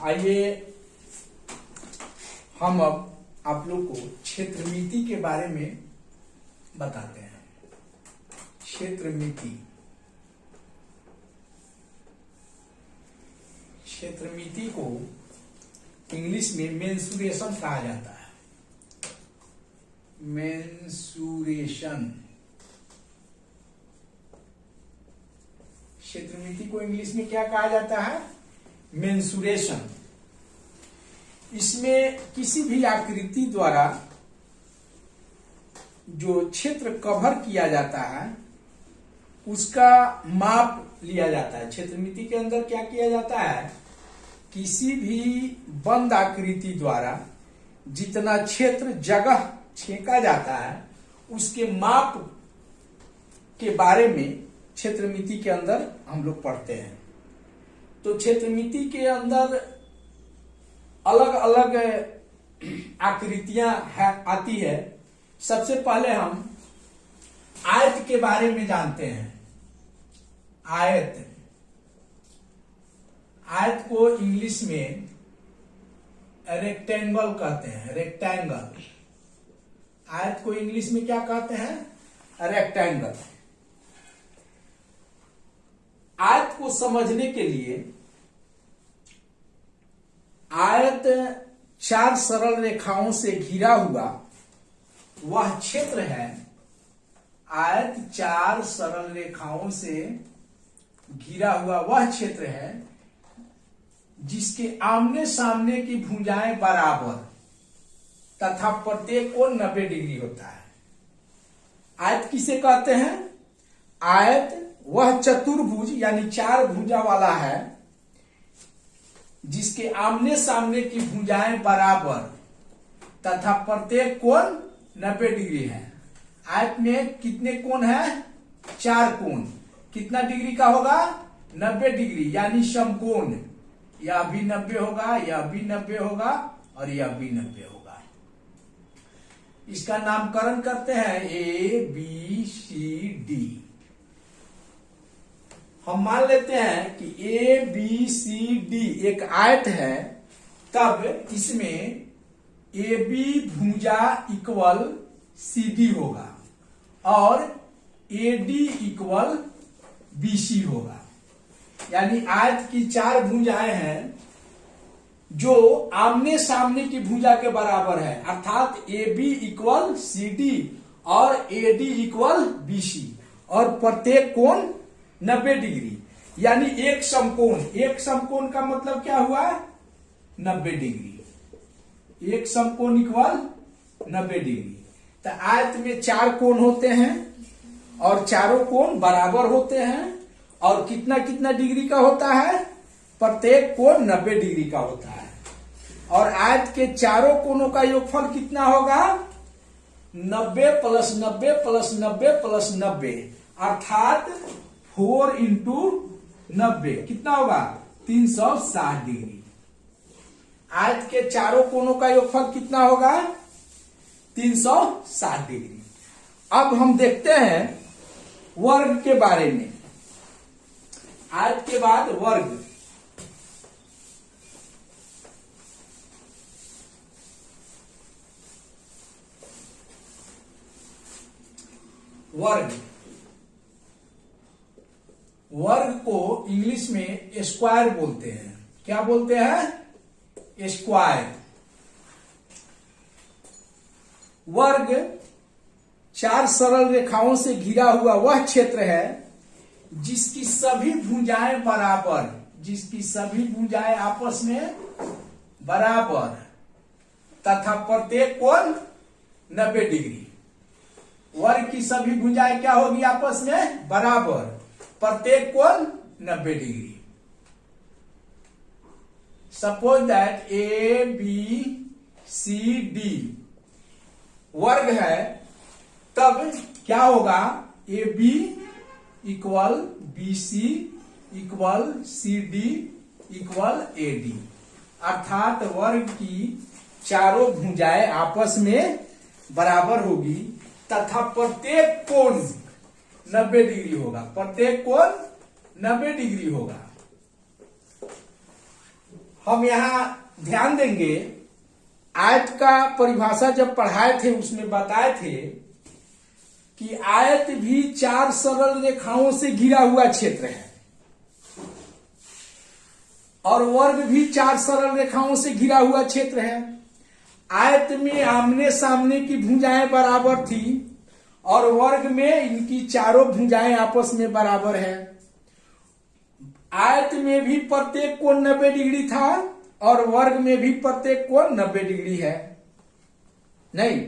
आइए हम अब आप लोग को क्षेत्रमिति के बारे में बताते हैं। क्षेत्रमिति, क्षेत्रमिति को इंग्लिश में मेंसुरेशन कहा जाता है। मेंसुरेशन, क्षेत्रमिति को इंग्लिश में क्या कहा जाता है? मेंसुरेशन। इसमें किसी भी आकृति द्वारा जो क्षेत्र कवर किया जाता है उसका माप लिया जाता है। क्षेत्रमिति के अंदर क्या किया जाता है? किसी भी बंद आकृति द्वारा जितना क्षेत्र जगह छेका जाता है उसके माप के बारे में क्षेत्रमिति के अंदर हम लोग पढ़ते हैं। तो क्षेत्रमिति के अंदर अलग अलग आकृतियां आती है। सबसे पहले हम आयत के बारे में जानते हैं। आयत, आयत को इंग्लिश में रेक्टेंगल कहते हैं। रेक्टेंगल, आयत को इंग्लिश में क्या कहते हैं? रेक्टेंगल। आयत को समझने के लिए आयत चार सरल रेखाओं से घिरा हुआ वह क्षेत्र है। आयत चार सरल रेखाओं से घिरा हुआ वह क्षेत्र है जिसके आमने सामने की भुजाएं बराबर तथा प्रत्येक कोण 90 डिग्री होता है। आयत किसे कहते हैं? आयत वह चतुर्भुज यानी चार भुजा वाला है जिसके आमने सामने की भुजाएं बराबर तथा प्रत्येक कोण 90 डिग्री है। आयत में कितने कोण है? चार कोण। कितना डिग्री का होगा? 90 डिग्री, यानी समकोण। यह भी 90 होगा, यह भी 90 होगा और यह भी 90 होगा। इसका नामकरण करते हैं ए बी सी डी। हम मान लेते हैं कि ए बी सी डी एक आयत है, तब इसमें ए बी भुजा इक्वल सी डी होगा और A D equal B C होगा। यानी आयत की चार भुजाएं हैं जो आमने सामने की भुजा के बराबर है, अर्थात A B equal C D और A D equal B C, और प्रत्येक कोण 90 डिग्री, यानी एक समकोण। एक समकोण का मतलब क्या हुआ? 90 डिग्री। एक समकोण इक्वल 90 डिग्री। तो आयत में चार कोण होते हैं और चारों कोण बराबर होते हैं। और कितना कितना डिग्री का होता है? प्रत्येक कोण 90 डिग्री का होता है। और आयत के चारों कोणों का योगफल कितना होगा? 90 प्लस 90 प्लस 90 प्लस 90, अर्थात 4 इंटू 90 कितना होगा? 360 डिग्री। आयत के चारों कोणों का योगफल कितना होगा? 360 डिग्री। अब हम देखते हैं वर्ग के बारे में। आयत के बाद वर्ग। वर्ग, वर्ग को इंग्लिश में स्क्वायर बोलते हैं। क्या बोलते हैं? स्क्वायर। वर्ग चार सरल रेखाओं से घिरा हुआ वह क्षेत्र है जिसकी सभी भुजाएं बराबर, जिसकी सभी भुजाएं आपस में बराबर तथा प्रत्येक कोण 90 डिग्री। वर्ग की सभी भुजाएं क्या होगी? आपस में बराबर, प्रत्येक कोण 90 डिग्री। Suppose that A B C D वर्ग है, तब क्या होगा? A B equal B C equal C D equal A D, अर्थात वर्ग की चारों भुजाएं आपस में बराबर होगी तथा प्रत्येक कोण 90 डिग्री होगा। प्रत्येक कोण 90 डिग्री होगा। हम यहाँ ध्यान देंगे, आयत का परिभाषा जब पढ़ाए थे उसमें बताए थे कि आयत भी 4 सरल रेखाओं से घिरा हुआ क्षेत्र है और वर्ग भी 4 सरल रेखाओं से घिरा हुआ क्षेत्र है। आयत में आमने सामने की भुजाएं बराबर थी और वर्ग में इनकी चारों भुजाएं आपस में बराबर है। आयत में भी प्रत्येक कोण 90 डिग्री था और वर्ग में भी प्रत्येक कोण 90 डिग्री है। नहीं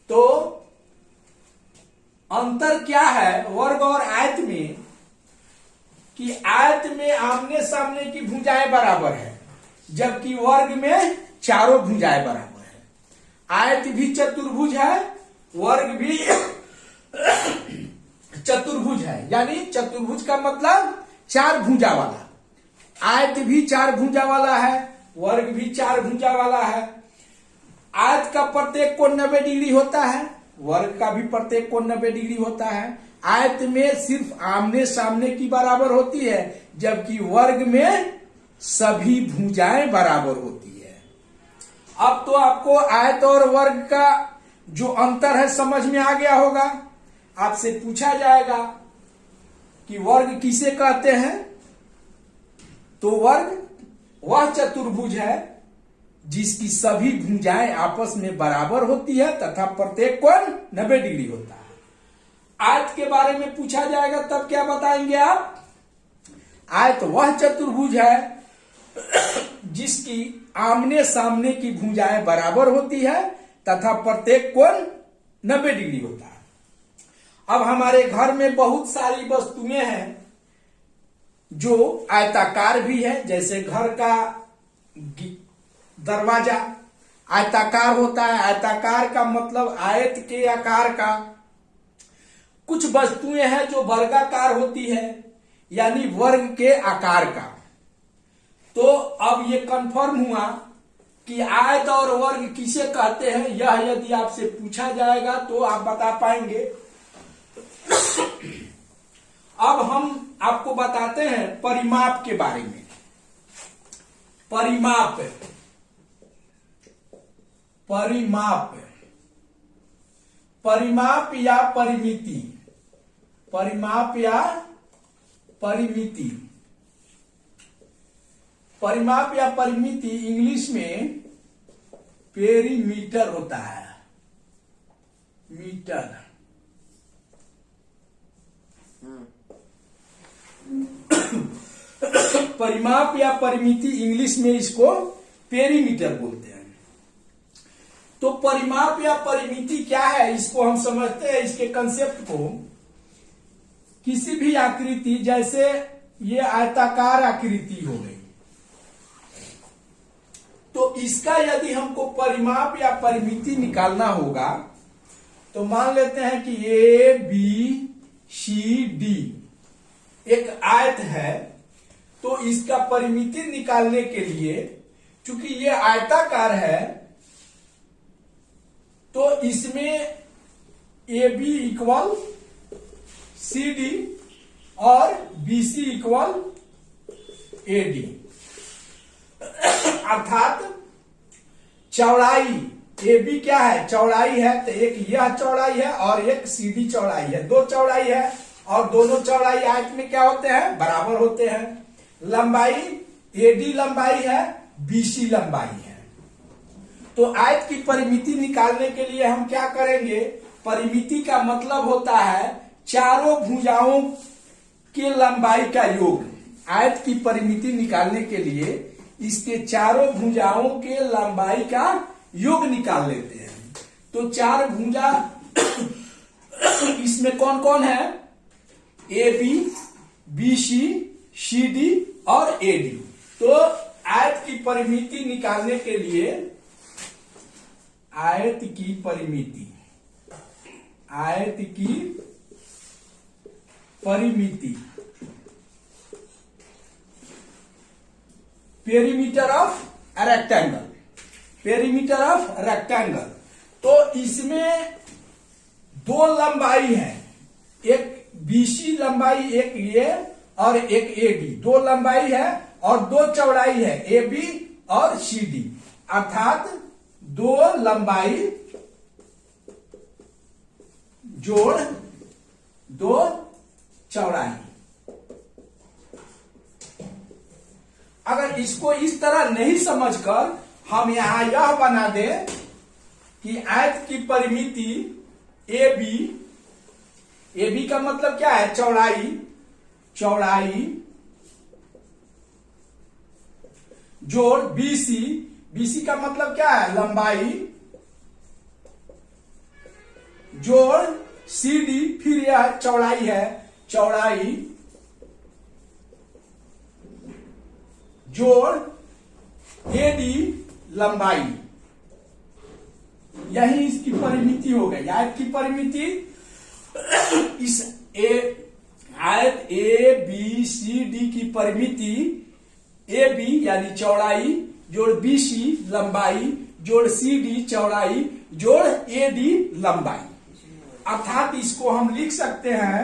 तो अंतर क्या है वर्ग और आयत में, कि आयत में आमने सामने की भुजाएं बराबर है जबकि वर्ग में चारों भुजाएं बराबर है। आयत भी चतुर्भुज है, वर्ग भी चतुर्भुज है, यानी चतुर्भुज का मतलब 4 भुजा वाला। आयत भी 4 भुजा वाला है, वर्ग भी 4 भुजा वाला है। आयत का प्रत्येक कोण 90 डिग्री होता है, वर्ग का भी प्रत्येक कोण 90 डिग्री होता है। आयत में सिर्फ आमने सामने की बराबर होती है जबकि वर्ग में सभी भुजाएं बराबर होती है। अब तो आपको आयत और वर्ग का जो अंतर है समझ में आ गया होगा। आपसे पूछा जाएगा कि वर्ग किसे कहते हैं, तो वर्ग वह चतुर्भुज है जिसकी सभी भुजाएं आपस में बराबर होती है तथा प्रत्येक कोण 90 डिग्री होता है। आयत के बारे में पूछा जाएगा तब क्या बताएंगे आप? आयत वह चतुर्भुज है जिसकी आमने सामने की भुजाएं बराबर होती है तथा प्रत्येक कोण 90 डिग्री होता है। अब हमारे घर में बहुत सारी वस्तुएं हैं जो आयताकार भी है, जैसे घर का दरवाजा आयताकार होता है। आयताकार का मतलब आयत के आकार का। कुछ वस्तुएं हैं जो वर्गाकार होती है, यानी वर्ग के आकार का। तो अब ये कंफर्म हुआ कि आयत और वर्ग किसे कहते हैं। यह यदि आपसे पूछा जाएगा तो आप बता पाएंगे। अब हम आपको बताते हैं परिमाप के बारे में। परिमाप परिमाप परिमाप या परिमिति, परिमाप या परिमिति। परिमाप या परिमिति इंग्लिश में पेरीमीटर होता है। मीटर परिमाप या परिमिति इंग्लिश में इसको पेरीमीटर बोलते हैं। तो परिमाप या परिमिति क्या है इसको हम समझते हैं। इसके कंसेप्ट को, किसी भी आकृति, जैसे ये आयताकार आकृति हो गई, तो इसका यदि हमको परिमाप या परिमिति निकालना होगा तो मान लेते हैं कि ए बी सी डी एक आयत है। तो इसका परिमिति निकालने के लिए, चूंकि ये आयताकार है, तो इसमें A B equal C D और B C equal A D, अर्थात चौड़ाई ए बी क्या है, चौड़ाई है। तो एक यह चौड़ाई है और एक सी डी चौड़ाई है। 2 चौड़ाई है और दोनों चौड़ाई आयत में क्या होते हैं, बराबर होते हैं। लंबाई ए डी लंबाई है, बी सी लंबाई है। तो आयत की परिमिति निकालने के लिए हम क्या करेंगे, परिमिति का मतलब होता है चारों भुजाओं के लंबाई का योग। आयत की परिमिति निकालने के लिए इसके चारों भुजाओं के लंबाई का योग निकाल लेते हैं। तो 4 भुजा इसमें कौन कौन है, A B, B C, C D और ए डी। तो आयत की परिमिति निकालने के लिए, आयत की परिमिति, आयत की परिमिति, perimeter of rectangle, perimeter of rectangle. तो इसमें 2 लंबाई है, एक बीसी लंबाई एक ये और एक एडी, दो लंबाई है और दो चौड़ाई है, ए बी और सी डी, अर्थात दो लंबाई जोड़ दो चौड़ाई। अगर इसको इस तरह नहीं समझकर हम यहां यह बना दें कि आयत की परिमिति ए बी का मतलब क्या है, चौड़ाई, चौड़ाई जोड़ बीसी, बीसी का मतलब क्या है, लंबाई जोड़ सी डी, फिर यह चौड़ाई है, चौड़ाई जोड़ एडी, लंबाई। यही इसकी परिमिति हो गई। आयत की परिमिति इस आयत ए बी सी डी की परिमिति ए बी यानी चौड़ाई जोड़ बी सी लंबाई जोड़ सी डी चौड़ाई जोड़ ए डी लंबाई। अर्थात इसको हम लिख सकते हैं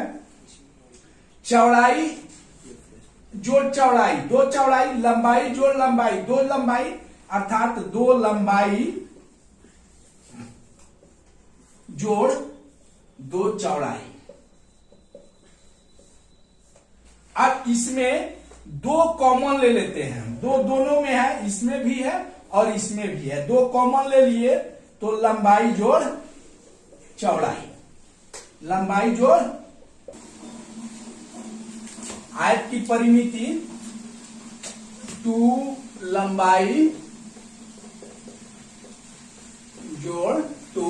चौड़ाई जोड़ चौड़ाई, दो चौड़ाई, लंबाई जोड़ लंबाई, दो लंबाई, अर्थात दो लंबाई जोड़ दो चौड़ाई। अब इसमें दो कॉमन ले लेते हैं, दो दोनों में है, इसमें भी है और इसमें भी है, दो कॉमन ले लिए तो लंबाई जोड़ चौड़ाई, लंबाई जोड़ आयत की परिमिति 2 लंबाई जोड़ 2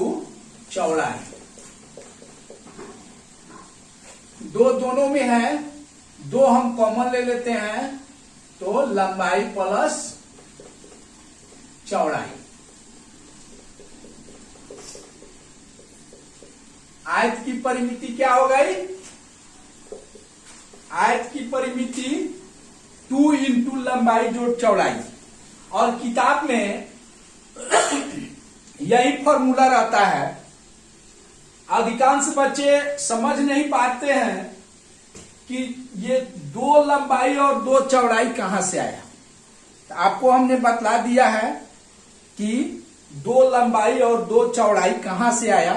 चौड़ाई। दो दोनों में है, दो हम कॉमन ले लेते हैं तो लंबाई प्लस चौड़ाई। आयत की परिमिति क्या हो गई, आयत की परिमिति 2 इंटू लंबाई जोड़ चौड़ाई। और किताब में यही फॉर्मूला रहता है, अधिकांश बच्चे समझ नहीं पाते हैं कि ये दो लंबाई और दो चौड़ाई कहां से आया। तो आपको हमने बतला दिया है कि दो लंबाई और दो चौड़ाई कहां से आया,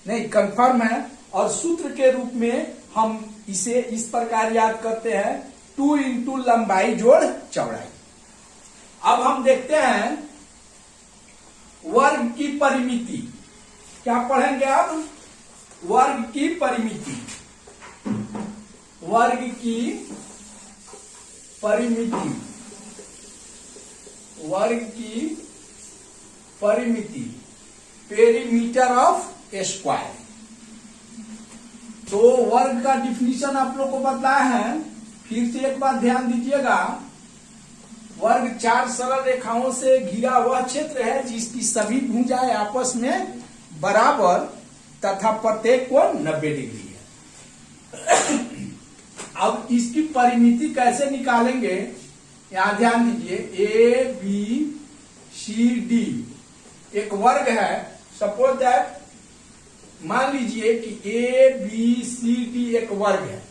नहीं कंफर्म है। और सूत्र के रूप में हम इसे इस प्रकार याद करते हैं 2 इंटू लंबाई जोड़ चौड़ाई। अब हम देखते हैं वर्ग की परिमिति, क्या पढ़ेंगे अब, वर्ग की परिमिति, वर्ग की परिमिति, वर्ग की परिमिति, पेरीमीटर ऑफ स्क्वायर। तो वर्ग का डिफिनीशन आप लोग को बताया है, फिर से एक बार ध्यान दीजिएगा। वर्ग 4 सरल रेखाओं से घिरा हुआ क्षेत्र है जिसकी सभी भुजाएं आपस में बराबर तथा प्रत्येक कोण 90 डिग्री है। अब इसकी परिमिति कैसे निकालेंगे, यहां ध्यान दीजिए। ए बी सी डी एक वर्ग है, सपोज दैट, मान लीजिए कि ए बी सी डी एक वर्ग है।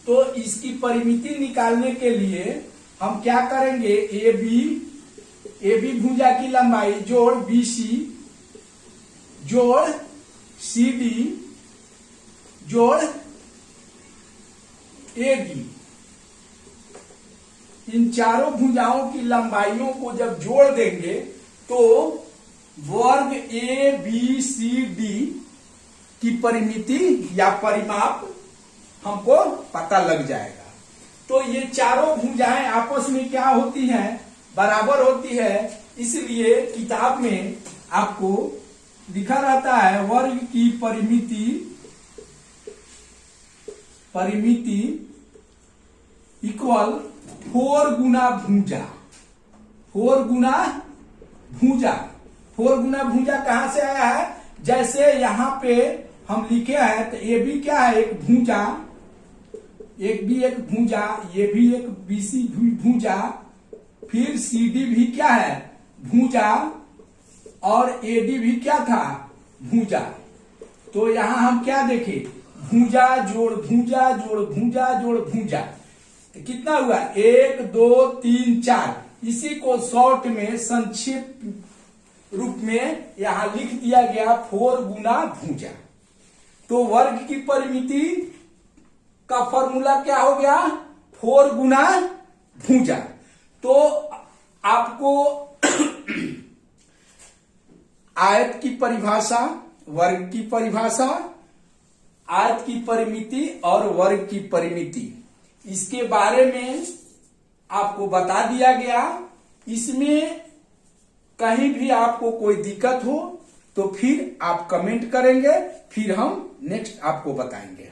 तो इसकी परिमिति निकालने के लिए हम क्या करेंगे, ए बी भुजा की लंबाई जोड़ बी सी जोड़ सी डी जोड़ ए डी, इन चारों भुजाओं की लंबाइयों को जब जोड़ देंगे तो वर्ग ए बी सी डी की परिमिति या परिमाप हमको पता लग जाएगा। तो ये चारों भुजाएं आपस में क्या होती हैं, बराबर होती है। इसलिए किताब में आपको लिखा रहता है वर्ग की परिमिति इक्वल 4 गुना भुजा, 4 गुना भुजा। 4 गुना भुजा कहां से आया है, जैसे यहां पे हम लिखे हैं तो ए बी क्या है, एक भुजा, एक भी एक भुजा, ये भी एक बीसी भुजा, फिर सी डी भी क्या है भुजा, और ए डी भी क्या था भुजा। तो यहां हम क्या देखें, भुजा जोड़ भुजा जोड़ भुजा जोड़ भुजा, तो कितना हुआ 1 2 3 4। इसी को शॉर्ट में संक्षिप्त रूप में यहां लिख दिया गया 4 गुना भुजा। तो वर्ग की परिमिति का फॉर्मूला क्या हो गया 4 गुना भुजा। तो आपको आयत की परिभाषा, वर्ग की परिभाषा, आयत की परिमिति और वर्ग की परिमिति, इसके बारे में आपको बता दिया गया। इसमें कहीं भी आपको कोई दिक्कत हो तो फिर आप कमेंट करेंगे, फिर हम नेक्स्ट आपको बताएंगे।